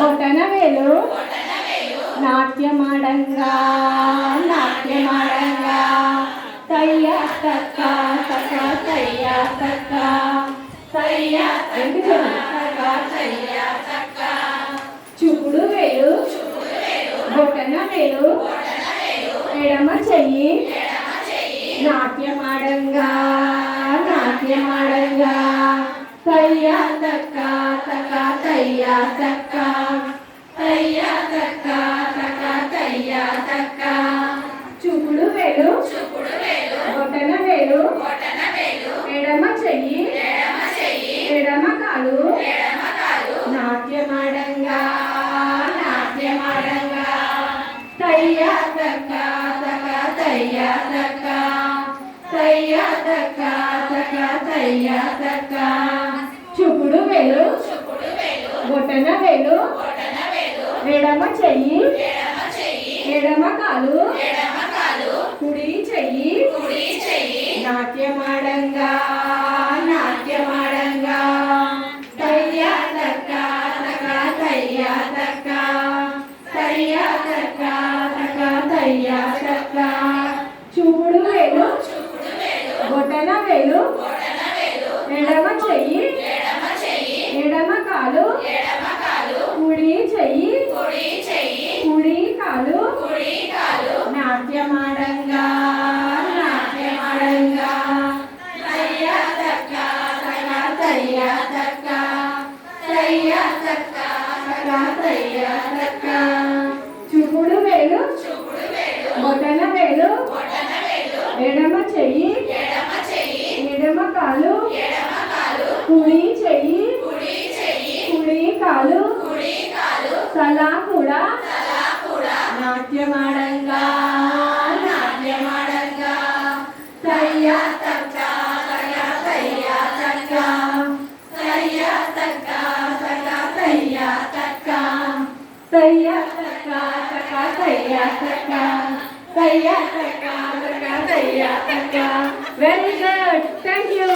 బొటనవేలు నాట్యమాడంగా నాట్యమాడంగా తయ్యా తక్క తక్క తయ్యా తక్క తయ్యా తక్క చూపుడు వేలు బొటనవేలు ఎడమ చెయ్యి నాట్యమాడంగా నాట్యమాడంగా తయ్యా తక్క తక్క తయ్యా తక్క తయ్యా తక్క తక్క తయ్యా తక్క చూపుడు వేలు బొటనవేలు ఎడమ చెయ్యి ఎడమ కాలు నాట్యమాడంగా నాట్యమాడంగా తయ్యా తక్క తక్క తయ్యా తక్క తయ్యా తక్క తక్క తయ్యా తక్క చూపుడు వేలు బొటనవేలు ఎడమ చెయ్యి ఎడమ కాలు కుడి చెయ్యి నాట్యమాడంగా నాట్యమాడంగా తయ్యా తక్క తక్క తయ్యా తక్క తయ్యా తక్క తక్క తయ్యా తక్క చూపుడు వేలు బొటనవేలు ఎడమ చెయ్యి ఎడమ కాలు కుడి చెయ్యి కుడి కాలు నాట్యమాడంగా నాట్యమాడంగా తయ్యా తక్క తక్క తయ్యా తక్క తయ్యా తక్క తక్క తయ్యా తక్క చూపుడు వేలు బొటనవేలు ఎడమ చెయ్యి ఎడమ కాలు కుడి చెయ్యి కుడి కాలు తలా కూడా నాట్యమాడంగా నాట్యమాడంగా తయ్యా తక్క తక్క తయ్యా తక్క తయ్యా తక్క తక్క తయ్యా తక్క తయ్యా తక్క తక్క తయ్యా తక్క తయ్యా తక్క తక్క తయ్యా తక్క వెరీ గుడ్ థ్యాంక్ యూ